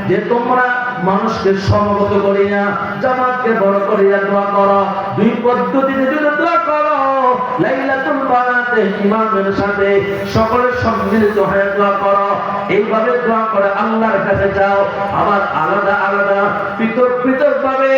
যে তোমরা মানুষকে সমবেত করিয়া জামাতকে বড় করিয়া দোয়া করো। দুই পদ্ধতিতে যদি দোয়া করো, লাইলাতুল বারাতে ইমামের সাথে সকলের সম্মিলিত হয়ে দোয়া করো, এইভাবে দোয়া করে আল্লাহর কাছে যাও। আবার আলাদা আলাদা পৃথক পৃথক ভাবে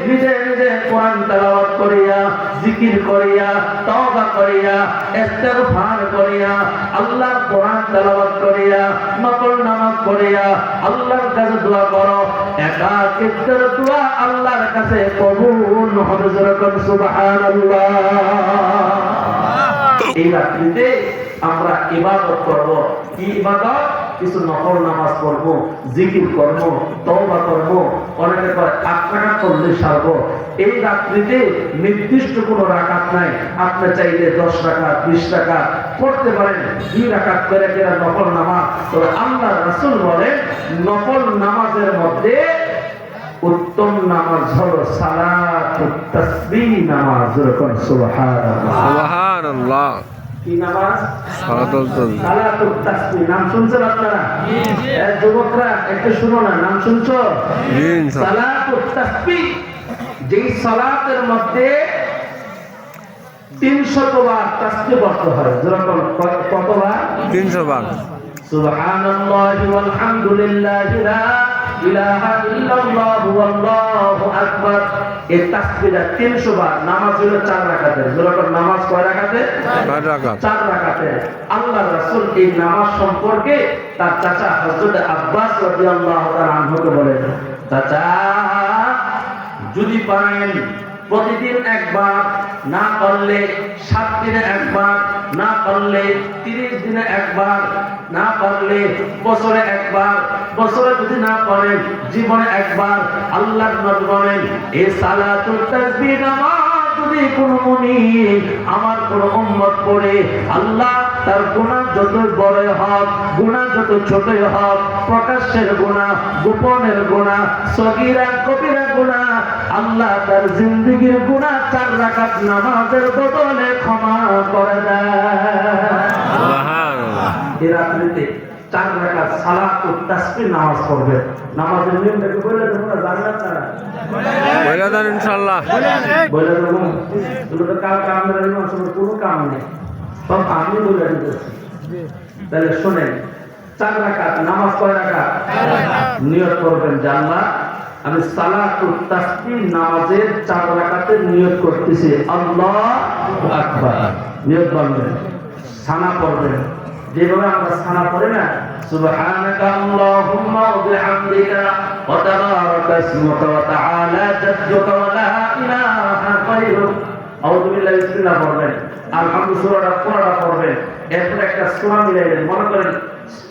নিজে নিজে কোরআন তেলাওয়াত করিয়া, জিকির করিয়া, তওবা করিয়া, ইস্তিগফার করিয়া, আল্লাহর কোরআন তেলাওয়াত করিয়া, নফল নামাজ পড়িয়া আল্লাহর কাছে দোয়া করো। একাকিত্বের দোয়া আল্লাহর কাছে কবুল হবে। যেরকম সুবহানাল্লাহ। এই রাত্রিতে আমরা ইবাদত করব। কি ইবাদত? কিছু নফল নামাজ পড়ব, জিকির করব, তওবা করব, অনেকে করে 8 রাকাত পড়লে সারব। এই রাত্রিতে নির্দিষ্ট কোনো রাকাত নাই। আপনি চাইলে 10 রাকাত, 20 রাকাত পড়তে পারেন, 2 রাকাত করে কেনা নফল নামাজ। তবে আল্লাহর রাসূল বলেন, নফল নামাজের মধ্যে উত্তম নামাজ হলো সালাতুত তাসবিহ নামাজ। যেরকম সুবহানাল্লাহ, সুবহানাল্লাহ। কি নামাজ? সালাতুত তাসবিহ। নাম শুনছেন আপনারা? যুবকরা একটু শুনো না, নাম শুনছো? সালাতুত তাসবিহ, যেই সালাতের মধ্যে 300 বার তাসবিহ পড়তে হয়। যেরকম কতবার? 300 বার। সুবহানাল্লাহি ওয়াল হামদুলিল্লাহি লা ইলাহা ইল্লাল্লাহু ওয়াল্লাহু আকবার। এই তাসবিহটা 300 বার। নামাজ হলো 4 রাকাতের। যেরকম নামাজ কয় রাকাতের? 4 রাকাত। 4 রাকাতের। আল্লাহর রাসূল এই নামাজ সম্পর্কে তার চাচা হযরত আব্বাস রাদিয়াল্লাহু তাআলা আনহুকে বলেন, চাচা যদি পারেন প্রতিদিন একবার, না পারলে 7 দিনে একবার, না পারলে 30 দিনে একবার, না পারলে বছরে একবার, বছরে যদি না পারেন জীবনে একবার, আল্লাহর নবী বলেন এই সালাতুত তাসবিহ নামাজ যদি কোনো মুমিন আমার কোনো উম্মত পড়ে, আল্লাহ তার গুনাহ যত বড় হোক, গুনাহ যত ছোটই হোক, প্রকাশ্যের গুনাহ, গোপনের গুনাহ, সগীরা কবিরা গুনাহ, আল্লাহ তার জিন্দেগীর গুনাহ 4 রাকাত নামাজের বদলে ক্ষমা করে দেয়। সুবহানাল্লাহ। এই রাত্রিতে 4 রাকাত সালাতুত তাসবিহ নামাজ পড়বে। নামাজের নিয়মটাকে বলে দেবো না, জানেন আপনারা? বলে দেন ইনশাআল্লাহ। বলে দেবো। এগুলো তো কাম নেই, কোনো কাম নেই, সব আমি বলে দিতেছি। তাহলে শোনেন, 4 রাকাত নামাজ কয় রাকাত? নিয়ত করবেন যে আল্লাহ আমি সালাতুত তাসবিহ নামাজের 4 রাকাতের নিয়ত করতেছি, আল্লাহু আকবার। নিয়ত করবেন, সানা পড়বেন। যেভাবে আমরা সানা পড়ি না, সুবহানাকা আল্লাহুম্মা ওয়া বিহামদিকা ওয়া তাবারাকা ইসমুকা ওয়া তাআলা জাদ্দুকা ওয়া লা ইলাহা গায়রুক। আউযু বিল্লাহি বিসমিল্লাহ পড়বেন, আলহামদুলিল্লাহ পুরোটা পড়বেন। এরপর একটা সূরা মিলাইবেন। মনে করেন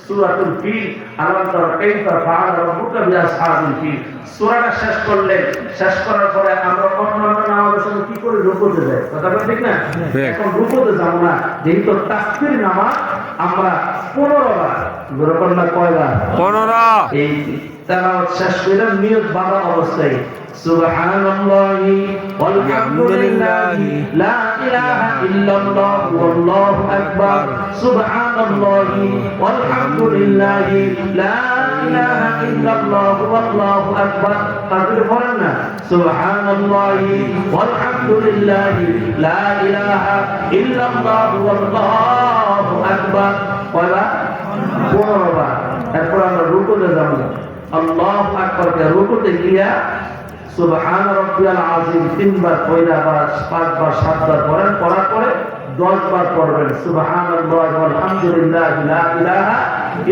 সূরাতুল ফিল, আলাম তারা কাইফা ফাআলা রাব্বুকা বিআসহাবিল ফিল। সূরাটা শেষ করলেন, শেষ করার পরে আমরা অন্যান্য নামাজের সঙ্গে কি করে রুকুতে যাই? কথা বলেন ঠিক না? এখন রুকুতে যাব না, যেহেতু তাসবিহ নামাজ আমরা 15 বার। যেরকম না কয়বার? 15। এই তেলাওয়াত শেষ করে নিয়ত বাঁধা অবস্থায় সুবহানাল্লাহি ওয়াল হামদুলিল্লাহি লা ইলাহা ইল্লাল্লাহ ওয়াল্লাহু আকবার। সুবহানাল্লাহি ওয়াল হামদুলিল্লাহি লা ইলাহা ইল্লাল্লাহ ওয়াল্লাহু আকবার। তাকবীর পড়েন না, সুবহানাল্লাহি ওয়াল হামদুলিল্লাহি লা ইলাহা ইল্লাল্লাহ ওয়াল্লাহু আকবার। কয়বার? 15 বার। এরপর আমরা রুকুতে যাব। আল্লাহু আকবার কে রুকুতে গিয়া সুবহান রাব্বিয়াল আযীম 3 বার পড়া, বা 5 বার 7 বার পড়েন। পড়ার পরে 10 বার পড়বেন সুবহানাল্লাহি ওয়াল হামদুলিল্লাহি লা ইলাহা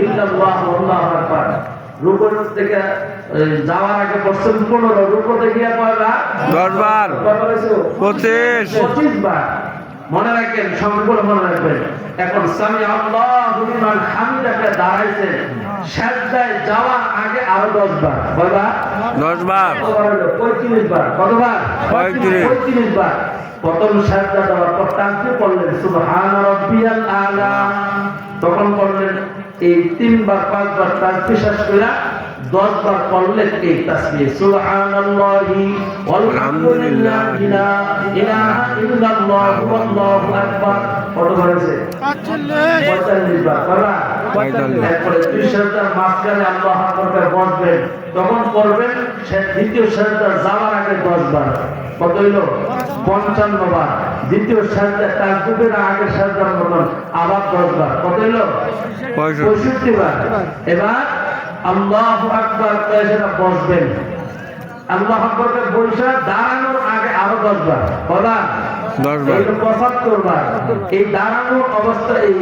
ইল্লাল্লাহ ওয়াল্লাহু আকবার। রুকুর থেকে যাওয়ার আগে পড়ছেন 15, রুকুতে গিয়া কয়বার? 10 বার। 25 বার। মনে রাখবেন, সবগুলো মনে রাখবেন। এখন সামি আল্লাহু লিমান হামিদাকে দাঁড়াইছেন, সাজদায় যাওয়ার আগে আরো 10 বার। কয়বার? 10 বার। 35 বার। কতবার? 35 বার। প্রথম সাজদা দেওয়ার পর তাসবিহ পড়লেন সুবহান রাব্বিয়াল আলা। তখন পড়লেন এই 3 বার 5 বার তাসবিহ শেষ করে 10 বার পড়লেন এই তাসবিহ সুবহানাল্লাহি ওয়াল হামদুলিল্লাহি লা ইলাহা ইল্লাল্লাহ ওয়াল্লাহু আকবার। কত হয়েছে? 45 বার। 45 এরপরে দুই সেজদার মাঝখানে আল্লাহ আকবার বসবেন, তখন করবেন সে দ্বিতীয় সেজদা যাওয়ার আগে 10 বার। কত হইল? 55 বার। দ্বিতীয় সেজদা তাসবিহের আগে সেজদার মতন আবার 10 বার। কত হইল? 65 বার। এবার আল্লাহু আকবার কয়ে সেটা বসবেন। আল্লাহু আকবার বসে দাঁড়ানোর আগে আরো 10 বার। কয়বার? 10 বার। 75 বার। এই দাঁড়ানোর অবস্থা এই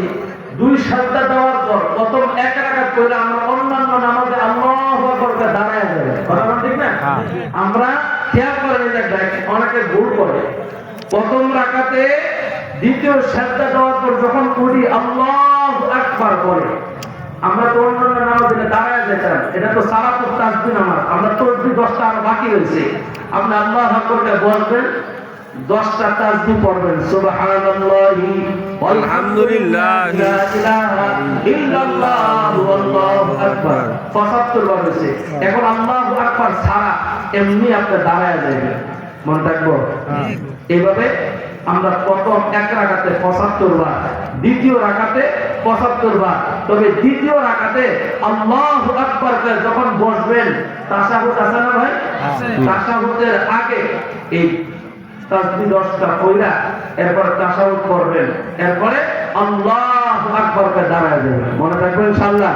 দুই সাজদা দেওয়ার পর প্রথম এক রাকাত কইরা আমরা অন্যান্য নামাজে আল্লাহু আকবার করে দাঁড়ায় যাবে। কথা বলেন ঠিক না? আমরা খেয়াল করে এই জায়গায় অনেকে ভুল করে। প্রথম রাকাতে দ্বিতীয় সাজদা দেওয়ার পর যখন উঠি আল্লাহু আকবার বলে, আমরা তো অন্যান্য নামাজে দাঁড়ায় যেতাম, এটা তো সালাতুত তাসবিহ নামাজ, আমরা তাসবিহ 10টা আর বাকি রয়েছে। আপনি আল্লাহু আকবার করে বলবেন, 10টা তাসবিহ পড়বেন, সুবহানাল্লাহি আলহামদুলিল্লাহ লা ইলাহা ইল্লাল্লাহু আল্লাহু আকবার 75 বার হয়েছে। এখন আল্লাহু আকবার ছাড়া এমনি আপনি দাঁড়ায় যাবেন, মনে থাকবো। এইভাবে আমরা প্রথম এক রাকাতে 75 বার, দ্বিতীয় রাকাতে 75 বার। তবে দ্বিতীয় রাকাতে আল্লাহু আকবার করে যখন বসবেন, তাশাহুদ আছে না ভাই? তাশাহুদের আগে এই তাসবিহ 10টা কইরা এরপর তাশাহুদ করবেন, এরপরে আল্লাহু আকবার করে দাঁড়ায় যাবেন, মনে থাকবে ইনশাআল্লাহ।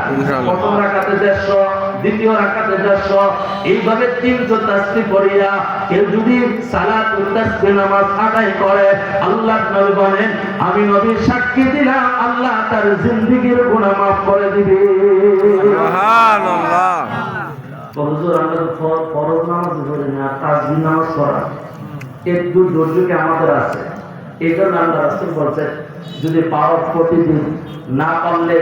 প্রথম রাকাতে 150, দ্বিতীয় রাকাতে 150, এইভাবে 300 তাসবিহ করিয়া কেউ যদি সালাতুত তাসবিহ নামাজ আদায় করে, আল্লাহর নবী বলেন আমি নবী সাক্ষী দিলাম আল্লাহ তার জিন্দেগীর গুনাহ মাফ করে দিবে। সুবহানাল্লাহ। হুজুর আমরা তো ফরজ নামাজ পড়ি না, তাসবিহ নামাজ পড়া একটু ধৈর্যকে আমাদের আছে। এই জন্য আল্লাহ রাসূল বলছেন যদি পারো প্রতিদিন, না পারলে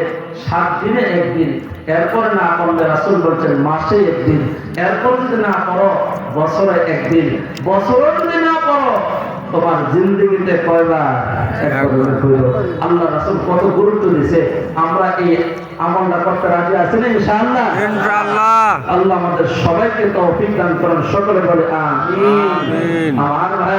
7 দিনে একদিন, এরপর না পারলে রাসূল বলছেন মাসে একদিন, এরপর যদি না পারো বছরে একদিন, বছরে যদি না পারো তোমার জিন্দগিতে কয়বার? একবার হইল। আল্লাহ রাসূল কত গুরুত্ব দিয়েছে। আমরা এই আমলটা করতে রাজি আছি না ইনশাআল্লাহ? ইনশাআল্লাহ। আল্লাহ আমাদের সবাইকে তৌফিক দান করেন, সকলে বলে আমিন। আমিন। আমার ভাই